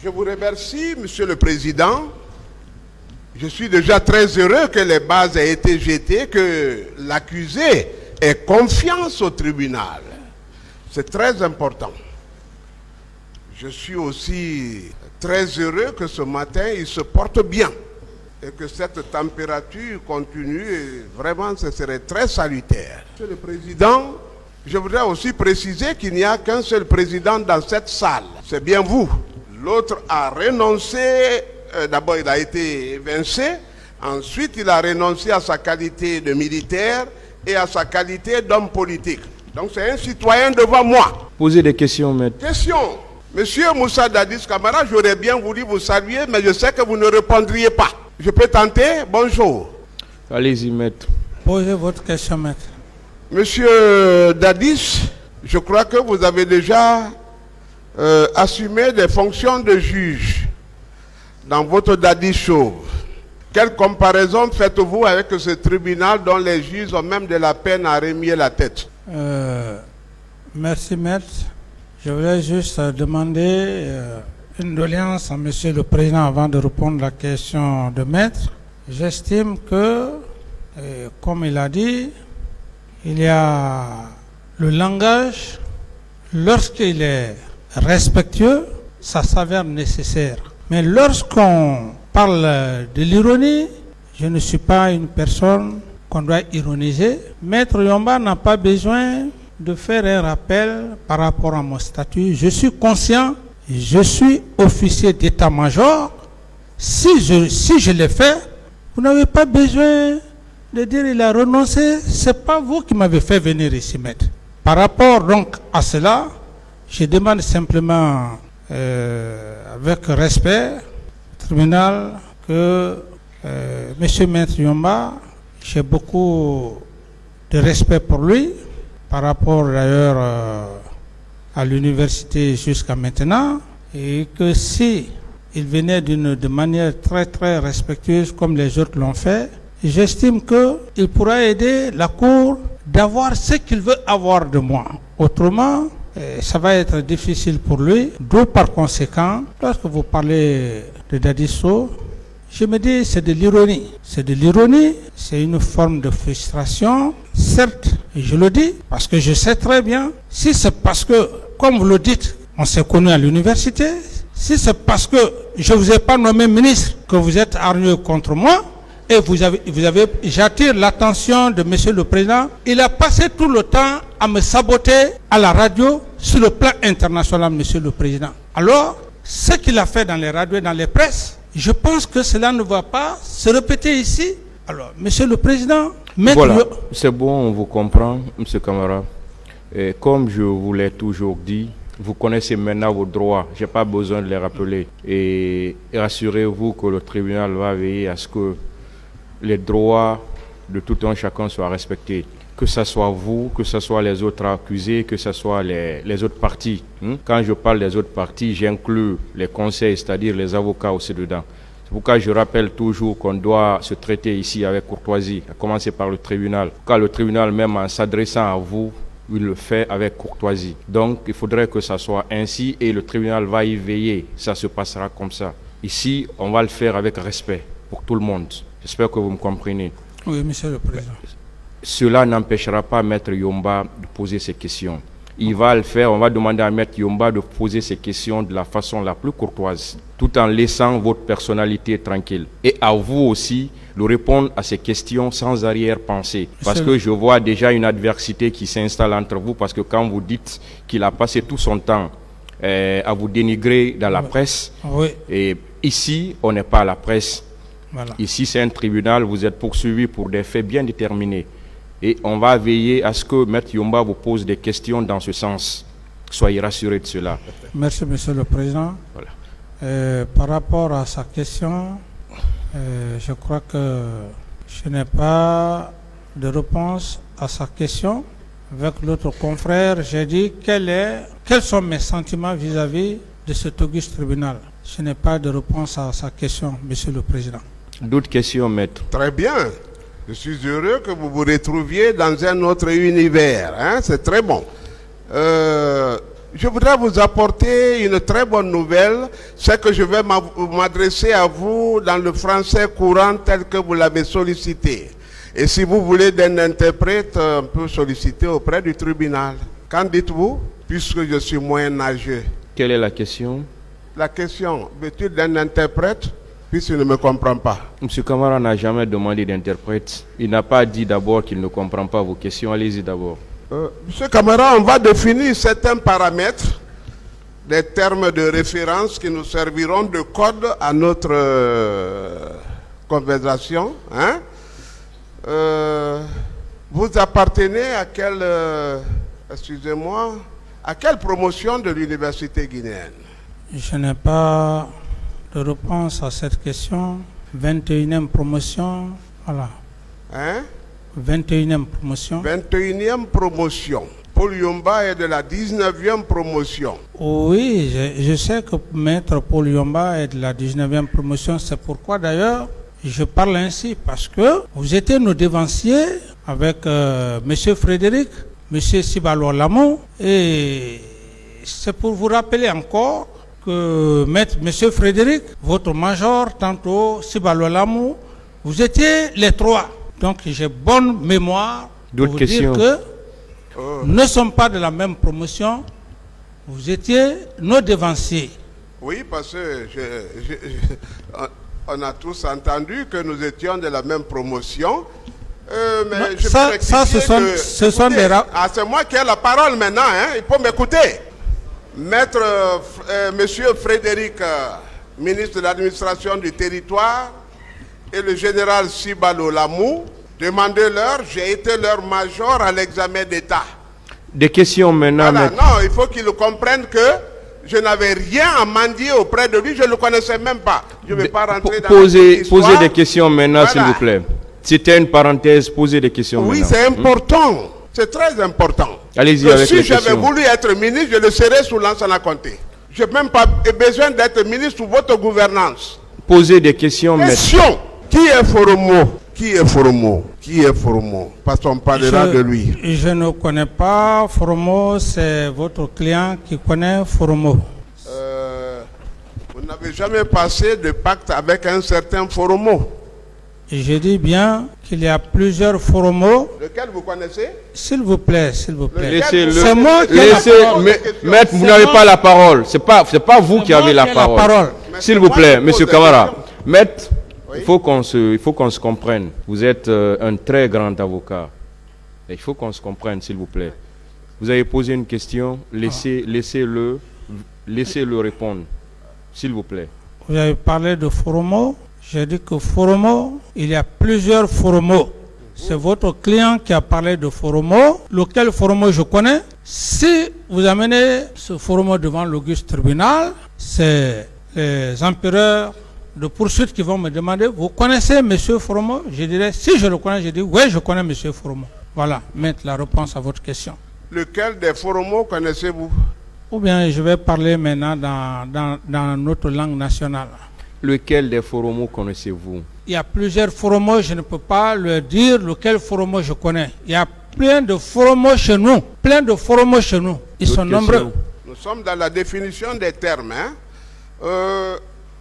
Je vous remercie, Monsieur le Président. Je suis déjà très heureux que les bases aient été jetées, que l'accusé ait confiance au tribunal. C'est très important. Je suis aussi très heureux que ce matin, il se porte bien et que cette température continue. Et vraiment, ce serait très salutaire. Monsieur le Président, je voudrais aussi préciser qu'il n'y a qu'un seul président dans cette salle. C'est bien vous. L'autre a renoncé. D'abord, il a été évincé. Ensuite, il a renoncé à sa qualité de militaire et à sa qualité d'homme politique. Donc, c'est un citoyen devant moi. Posez des questions, maître. Question. Monsieur Moussa Dadis Camara, j'aurais bien voulu vous saluer, mais je sais que vous ne répondriez pas. Je peux tenter? Bonjour. Allez-y, maître. Posez votre question, maître. Monsieur Dadis, je crois que vous avez déjà assumé des fonctions de juge dans votre Dadis Show. Quelle comparaison faites-vous avec ce tribunal dont les juges ont même de la peine à remuer la tête? Merci, maître. Je voulais juste demander une doléance à Monsieur le Président avant de répondre à la question de maître. J'estime que, comme il a dit, il y a le langage, lorsqu'il est respectueux, ça s'avère nécessaire. Mais lorsqu'on parle de l'ironie, je ne suis pas une personne qu'on doit ironiser. Maître Yomba n'a pas besoin de faire un rappel par rapport à mon statut. Je suis conscient, je suis officier d'état-major. Si je l'ai fait, vous n'avez pas besoin de dire il a renoncé. Ce n'est pas vous qui m'avez fait venir ici, maître. Par rapport donc à cela, je demande simplement avec respect au tribunal que M. Maître Yomba, j'ai beaucoup de respect pour lui, par rapport d'ailleurs à l'université jusqu'à maintenant, et que si il venait de manière très très respectueuse comme les autres l'ont fait, j'estime qu'il pourra aider la Cour d'avoir ce qu'il veut avoir de moi. Autrement, ça va être difficile pour lui. D'où par conséquent, lorsque vous parlez de Dadisso, je me dis c'est de l'ironie. C'est de l'ironie, c'est une forme de frustration. Certes, je le dis, parce que je sais très bien, si c'est parce que, comme vous le dites, on s'est connus à l'université, si c'est parce que je ne vous ai pas nommé ministre que vous êtes hargneux contre moi, et j'attire l'attention de Monsieur le Président, il a passé tout le temps à me saboter à la radio sur le plan international, Monsieur le Président. Alors, ce qu'il a fait dans les radios et dans les presses, je pense que cela ne va pas se répéter ici. Alors, Monsieur le Président, voilà, c'est bon, on vous comprend, Monsieur Camara. Et comme je vous l'ai toujours dit, vous connaissez maintenant vos droits. Je n'ai pas besoin de les rappeler. Et rassurez-vous que le tribunal va veiller à ce que les droits de tout un chacun soient respectés. Que ce soit vous, que ce soit les autres accusés, que ce soit les autres parties. Quand je parle des autres parties, j'inclus les conseils, c'est-à-dire les avocats aussi dedans. C'est pourquoi je rappelle toujours qu'on doit se traiter ici avec courtoisie, à commencer par le tribunal. Car le tribunal, même en s'adressant à vous, il le fait avec courtoisie. Donc, il faudrait que ça soit ainsi et le tribunal va y veiller. Ça se passera comme ça. Ici, on va le faire avec respect pour tout le monde. J'espère que vous me comprenez. Oui, Monsieur le Président. Cela n'empêchera pas Maître Yomba de poser ses questions. Il va le faire, on va demander à Maître Yomba de poser ses questions de la façon la plus courtoise, tout en laissant votre personnalité tranquille. Et à vous aussi de répondre à ces questions sans arrière-pensée. Parce que je vois déjà une adversité qui s'installe entre vous, parce que quand vous dites qu'il a passé tout son temps à vous dénigrer dans la presse, et ici, on n'est pas à la presse. Voilà. Ici, c'est un tribunal, vous êtes poursuivi pour des faits bien déterminés. Et on va veiller à ce que Maître Yomba vous pose des questions dans ce sens. Soyez rassurés de cela. Merci, Monsieur le Président. Voilà. Par rapport à sa question, je crois que je n'ai pas de réponse à sa question. Avec l'autre confrère, j'ai dit quels sont mes sentiments vis-à-vis de cet auguste tribunal. Je n'ai pas de réponse à sa question, Monsieur le Président. D'autres questions, maître? Très bien. Je suis heureux que vous vous retrouviez dans un autre univers. C'est très bon. je voudrais vous apporter une très bonne nouvelle, c'est que je vais m'adresser à vous dans le français courant tel que vous l'avez sollicité. Et si vous voulez d'un interprète, on peut solliciter auprès du tribunal. Qu'en dites-vous, puisque je suis moyen-âgeux? Quelle est la question? La question, veux-tu d'un interprète, puisqu'il ne me comprend pas? M. Camara n'a jamais demandé d'interprète. Il n'a pas dit d'abord qu'il ne comprend pas vos questions. Allez-y d'abord. Monsieur Camara, on va définir certains paramètres, des termes de référence qui nous serviront de code à notre conversation. Hein? Vous appartenez à quelle, excusez-moi, à quelle promotion de l'université guinéenne? Je n'ai pas de réponse à cette question. 21e promotion, voilà. Hein? 21e promotion. 21e promotion. Paul Yomba est de la 19e promotion. Oui, je sais que Maître Paul Yomba est de la 19e promotion. C'est pourquoi d'ailleurs je parle ainsi, parce que vous étiez nos devanciers avec M. Frédéric, M. Sibalo Lamou, et c'est pour vous rappeler encore que M. Frédéric, votre major, tantôt Sibalo Lamou, vous étiez les trois. Donc j'ai bonne mémoire pour vous dire que nous ne sommes pas de la même promotion. Vous étiez nos devanciers. Oui, parce que on a tous entendu que nous étions de la même promotion. Mais Non, je ça, peux ce sont des... c'est moi qui ai la parole maintenant, hein, il faut m'écouter. Maître Monsieur Frédéric, ministre de l'administration du territoire, et le général Sibalo Lamou, demandez-leur, j'ai été leur major à l'examen d'État. Des questions maintenant. Voilà, non, il faut qu'ils comprennent que je n'avais rien à mendier auprès de lui, je ne le connaissais même pas. Je ne vais pas rentrer dans Posez des questions maintenant, voilà. S'il vous plaît. C'était une parenthèse, posez des questions oui, maintenant. Oui, c'est important. C'est très important. Allez-y avec les questions. Si j'avais voulu être ministre, je le serais sous Lansana Conté. Je n'ai même pas besoin d'être ministre sous votre gouvernance. Posez des questions maintenant. Qui est Foromo? Qui est Foromo? Qui est Foromo? Parce qu'on parlera de lui. Je ne connais pas Foromo, c'est votre client qui connaît Foromo. Vous n'avez jamais passé de pacte avec un certain Foromo? Je dis bien qu'il y a plusieurs Foromo. Lequel vous connaissez? S'il vous plaît, s'il vous plaît. Laissez-le. C'est moi qui Maître, vous n'avez pas la parole. C'est pas vous qui avez la parole. S'il vous plaît, Monsieur Camara. Maître, oui? il faut qu'on se comprenne. Vous êtes un très grand avocat. Et il faut qu'on se comprenne, s'il vous plaît. Vous avez posé une question, laissez-le répondre, s'il vous plaît. Vous avez parlé de Foromo. J'ai dit que Foromo, il y a plusieurs Foromo. C'est votre client qui a parlé de Foromo. Lequel Foromo je connais? Si vous amenez ce Foromo devant l'auguste tribunal, c'est les empereurs de poursuite qui vont me demander, vous connaissez M. Foromo? Je dirais, si je le connais, je dis, oui, je connais M. Foromo. Voilà, maintenant la réponse à votre question. Lequel des Foromo connaissez-vous? Ou bien je vais parler maintenant dans notre langue nationale. Lequel des Foromo connaissez-vous? Il y a plusieurs Foromo, je ne peux pas leur dire lequel Foromo je connais. Il y a plein de Foromo chez nous. Plein de Foromo chez nous. Ils sont nombreux. Nous sommes dans la définition des termes. Hein?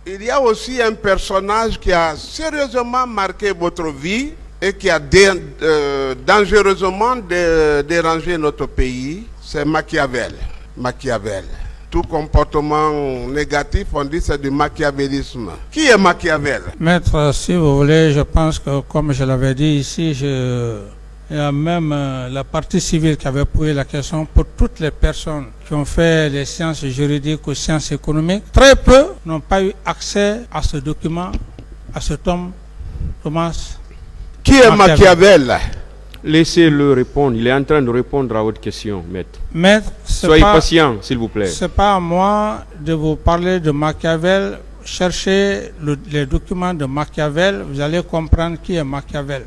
Il y a aussi un personnage qui a sérieusement marqué votre vie et qui a dangereusement dérangé notre pays. C'est Machiavel. Machiavel. Tout comportement négatif, on dit c'est du machiavélisme. Qui est Machiavel? Maître, si vous voulez, je pense que comme je l'avais dit ici, il y a même la partie civile qui avait posé la question pour toutes les personnes qui ont fait les sciences juridiques ou sciences économiques. Très peu n'ont pas eu accès à ce document, à ce tome, Thomas. Qui est Machiavel? Laissez-le répondre. Il est en train de répondre à votre question, maître. Maître, soyez patient, s'il vous plaît. Ce n'est pas à moi de vous parler de Machiavel. Cherchez les documents de Machiavel. Vous allez comprendre qui est Machiavel.